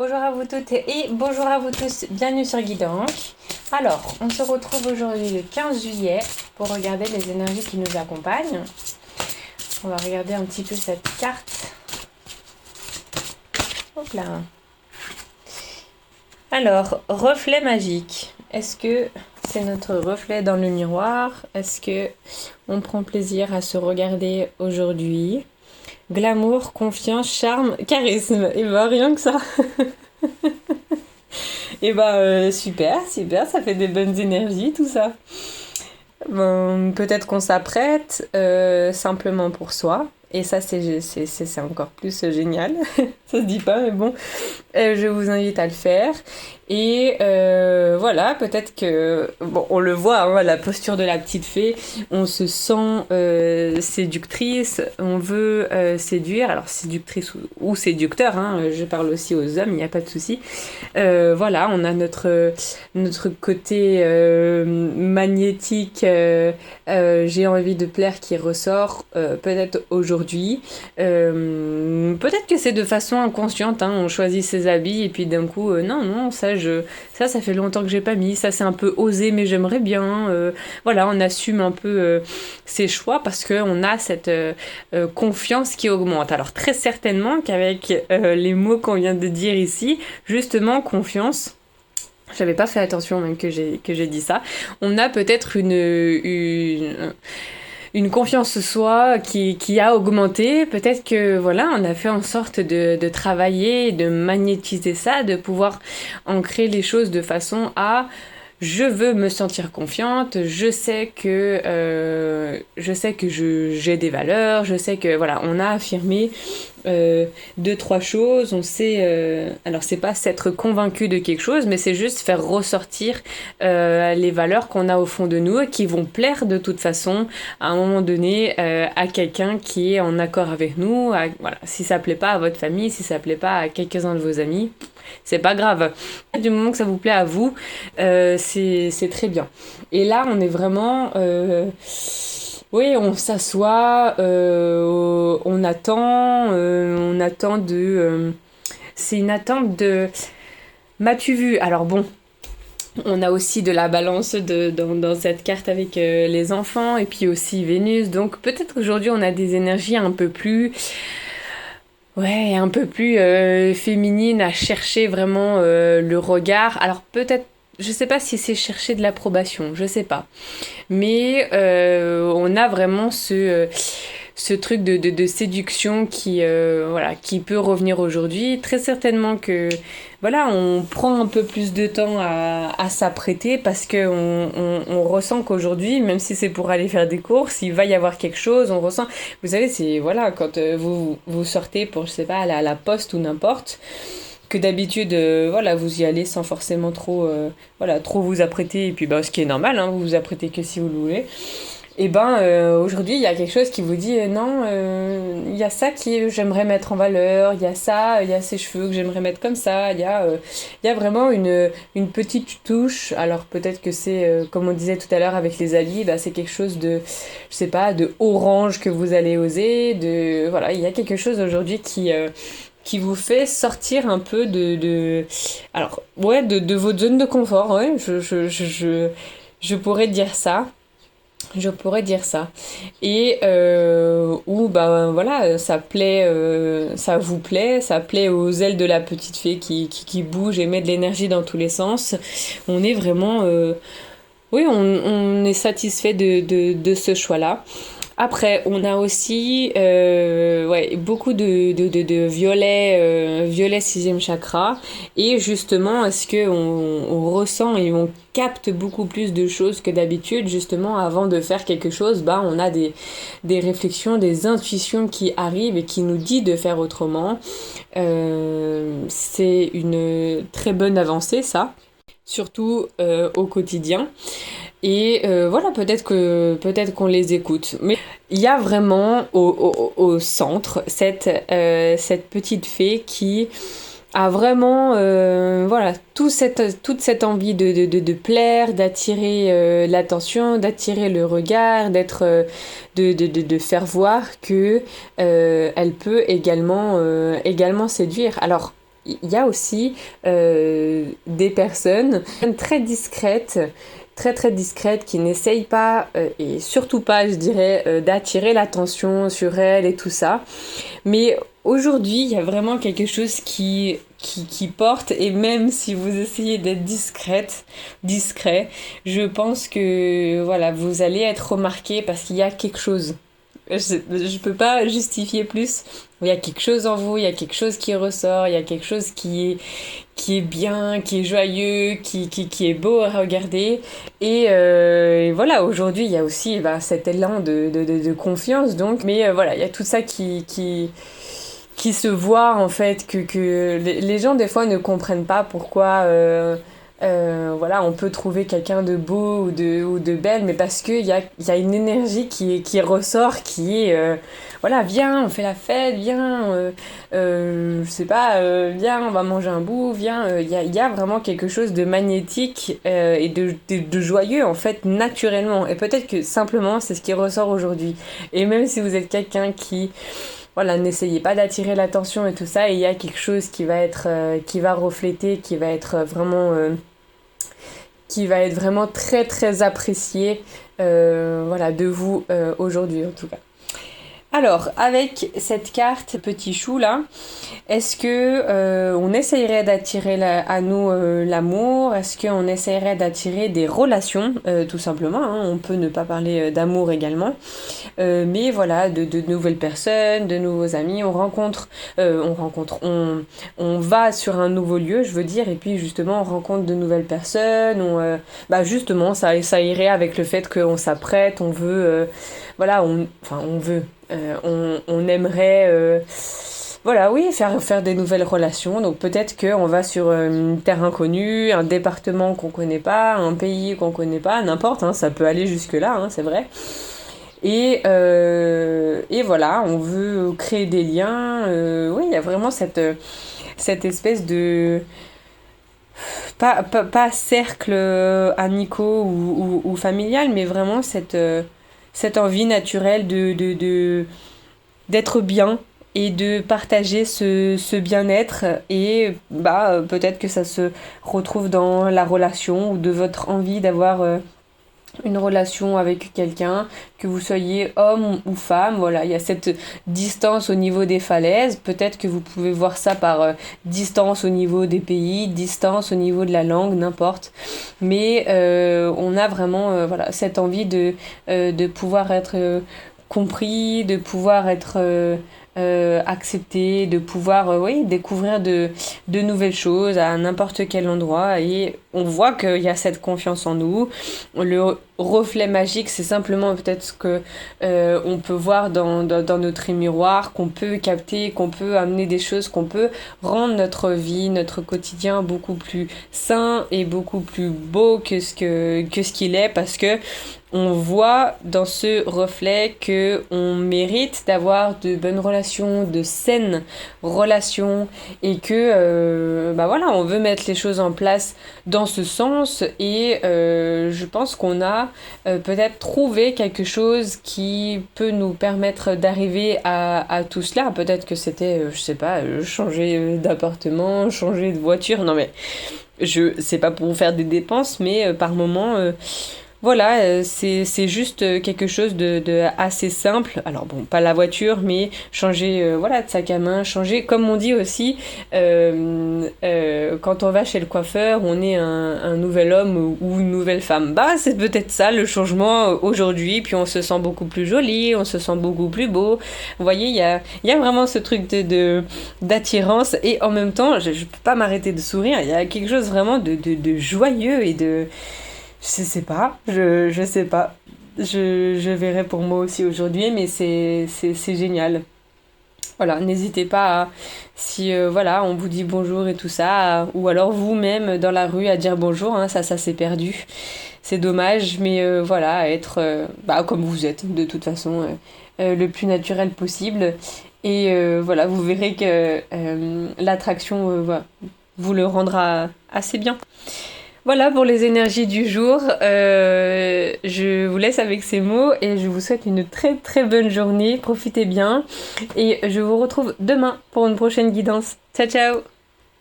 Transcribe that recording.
Bonjour à vous toutes et bonjour à vous tous, bienvenue sur Guidank. Alors, on se retrouve aujourd'hui le 15 juillet pour regarder les énergies qui nous accompagnent. On va regarder un petit peu cette carte. Hop là. Alors, reflet magique. Est-ce que c'est notre reflet dans le miroir? Est-ce que on prend plaisir à se regarder aujourd'hui? Glamour, confiance, charme, charisme. Et bah rien que ça. Et bah super, ça fait des bonnes énergies tout ça. Bon, peut-être qu'on s'apprête simplement pour soi. Et ça c'est encore plus génial. Ça se dit pas mais bon. Je vous invite à le faire. Et voilà, peut-être que, bon, on le voit, hein, la posture de la petite fée, on se sent séductrice, on veut séduire, alors séductrice ou séducteur, hein, je parle aussi aux hommes, il n'y a pas de souci. Voilà, on a notre côté magnétique, j'ai envie de plaire qui ressort peut-être aujourd'hui. Peut-être que c'est de façon inconsciente, hein, on choisit ses habits et puis d'un coup, non, ça fait longtemps que j'ai pas mis, ça c'est un peu osé mais j'aimerais bien. Voilà, on assume un peu ses choix parce qu'on a cette confiance qui augmente. Alors très certainement qu'avec les mots qu'on vient de dire ici, justement confiance, j'avais pas fait attention même que j'ai dit ça, on a peut-être une confiance en soi qui a augmenté. Peut-être que voilà, on a fait en sorte de travailler, de magnétiser ça, de pouvoir ancrer les choses de façon à je veux me sentir confiante, je sais que j'ai des valeurs, je sais que voilà, on a affirmé deux trois choses, on sait alors c'est pas s'être convaincu de quelque chose mais c'est juste faire ressortir les valeurs qu'on a au fond de nous et qui vont plaire de toute façon à un moment donné à quelqu'un qui est en accord avec nous, voilà, si ça plaît pas à votre famille, si ça plaît pas à quelques-uns de vos amis, c'est pas grave. Du moment que ça vous plaît à vous, c'est très bien. Et là, on est vraiment... oui, on s'assoit, on attend de... c'est une attente de... M'as-tu vu? Alors bon, on a aussi de la balance dans cette carte avec les enfants et puis aussi Vénus. Donc peut-être aujourd'hui, on a des énergies un peu plus... Ouais, un peu plus féminine à chercher vraiment le regard. Alors peut-être, je sais pas si c'est chercher de l'approbation, je sais pas. Mais on a vraiment ce truc de séduction voilà, qui peut revenir aujourd'hui. Très certainement que voilà, on prend un peu plus de temps à s'apprêter parce qu'on ressent qu'aujourd'hui, même si c'est pour aller faire des courses, il va y avoir quelque chose, on ressent... Vous savez, c'est voilà, quand vous sortez pour, je sais pas, aller à la poste ou n'importe, que d'habitude, voilà, vous y allez sans forcément trop vous apprêter, et puis bah, ce qui est normal, hein, vous vous apprêtez que si vous le voulez. Et aujourd'hui, il y a quelque chose qui vous dit non, il y a ça que j'aimerais mettre en valeur, il y a ça, il y a ces cheveux que j'aimerais mettre comme ça, il y a vraiment une petite touche. Alors peut-être que c'est, comme on disait tout à l'heure avec les habits, bah, c'est quelque chose de, je sais pas, de orange que vous allez oser, voilà, il y a quelque chose aujourd'hui qui vous fait sortir un peu alors, ouais, de votre zone de confort, ouais, je pourrais dire ça. Je pourrais dire ça. Et où, bah voilà, ça vous plaît, ça plaît aux ailes de la petite fée qui bouge et met de l'énergie dans tous les sens. On est vraiment... oui, on est satisfait de ce choix-là. Après, on a aussi ouais, beaucoup de violet sixième chakra. Et justement, est-ce qu'on ressent et on capte beaucoup plus de choses que d'habitude? Justement, avant de faire quelque chose, bah, on a des réflexions, des intuitions qui arrivent et qui nous disent de faire autrement. C'est une très bonne avancée, ça. Surtout au quotidien. Et voilà, peut-être qu'on les écoute. Mais il y a vraiment au centre cette petite fée qui a vraiment voilà, toute cette envie de plaire, d'attirer l'attention, d'attirer le regard, de faire voir que elle peut également séduire. Alors il y a aussi des personnes très discrètes, très très discrètes, qui n'essayent pas, et surtout pas, je dirais, d'attirer l'attention sur elles et tout ça. Mais aujourd'hui, il y a vraiment quelque chose qui porte, et même si vous essayez d'être discret, je pense que voilà, vous allez être remarqué parce qu'il y a quelque chose. Je peux pas justifier plus. Il y a quelque chose en vous, il y a quelque chose qui ressort, il y a quelque chose qui est bien, qui est joyeux, qui est beau à regarder. Et voilà, aujourd'hui, il y a aussi cet élan de confiance, donc. Mais voilà, il y a tout ça qui se voit, en fait, que les gens, des fois, ne comprennent pas pourquoi... voilà, on peut trouver quelqu'un de beau ou de belle, mais parce qu'il y a une énergie qui ressort, qui est, voilà, viens, on fait la fête, viens, je sais pas, viens, on va manger un bout, viens, il y a vraiment quelque chose de magnétique et de joyeux, en fait, naturellement. Et peut-être que simplement, c'est ce qui ressort aujourd'hui. Et même si vous êtes quelqu'un qui... Voilà, n'essayez pas d'attirer l'attention et tout ça, et il y a quelque chose qui va être, qui va refléter, qui va être vraiment très très apprécié, voilà, de vous aujourd'hui en tout cas. Alors, avec cette carte petit chou là, est-ce que on essayerait d'attirer à nous l'amour? Est-ce qu'on essayerait d'attirer des relations, tout simplement, hein? On peut ne pas parler d'amour également, mais voilà, de nouvelles personnes, de nouveaux amis. On va sur un nouveau lieu, je veux dire, et puis justement on rencontre de nouvelles personnes. Justement, ça irait avec le fait qu'on s'apprête, on veut, voilà, on veut. On aimerait voilà, oui, faire des nouvelles relations. Donc peut-être qu'on va sur une terre inconnue, un département qu'on connaît pas, un pays qu'on connaît pas, n'importe, hein, ça peut aller jusque-là, hein, c'est vrai. Et voilà, on veut créer des liens. Oui, il y a vraiment cette espèce de... Pas cercle amico ou familial, mais vraiment cette envie naturelle d'être bien et de partager ce bien-être, et peut-être que ça se retrouve dans la relation ou de votre envie d'avoir une relation avec quelqu'un, que vous soyez homme ou femme. Voilà, il y a cette distance au niveau des falaises. Peut-être que vous pouvez voir ça par distance au niveau des pays, distance au niveau de la langue, n'importe. Mais on a vraiment voilà, cette envie de pouvoir être compris, de pouvoir être accepté, de pouvoir oui, découvrir de nouvelles choses à n'importe quel endroit. Et on voit qu'il y a cette confiance en nous. Le reflet magique, c'est simplement peut-être ce que on peut voir dans notre miroir, qu'on peut capter, qu'on peut amener des choses, qu'on peut rendre notre vie, notre quotidien beaucoup plus sain et beaucoup plus beau que ce qu'il est, parce que on voit dans ce reflet que on mérite d'avoir de bonnes relations, de saines relations, et que voilà, on veut mettre les choses en place dans ce sens. Et je pense qu'on a peut-être trouvé quelque chose qui peut nous permettre d'arriver à tout cela. Peut-être que c'était, je sais pas, changer d'appartement, changer de voiture. Non mais c'est pas pour faire des dépenses, mais par moment... voilà, c'est juste quelque chose de assez simple. Alors bon, pas la voiture, mais changer voilà, de sac à main, changer, comme on dit aussi, quand on va chez le coiffeur, on est un nouvel homme ou une nouvelle femme. C'est peut-être ça le changement aujourd'hui, puis on se sent beaucoup plus joli, on se sent beaucoup plus beau. Vous voyez, il y a vraiment ce truc d'attirance, et en même temps, je peux pas m'arrêter de sourire, il y a quelque chose vraiment de joyeux et de... Je sais pas, je sais pas. Je verrai pour moi aussi aujourd'hui, mais c'est génial. Voilà, n'hésitez pas si voilà, on vous dit bonjour et tout ça, ou alors vous-même dans la rue à dire bonjour, hein, ça c'est perdu. C'est dommage, mais voilà, être comme vous êtes, de toute façon, le plus naturel possible. Et voilà, vous verrez que l'attraction vous le rendra assez bien. Voilà pour les énergies du jour. Je vous laisse avec ces mots et je vous souhaite une très très bonne journée. Profitez bien et je vous retrouve demain pour une prochaine guidance. Ciao ciao!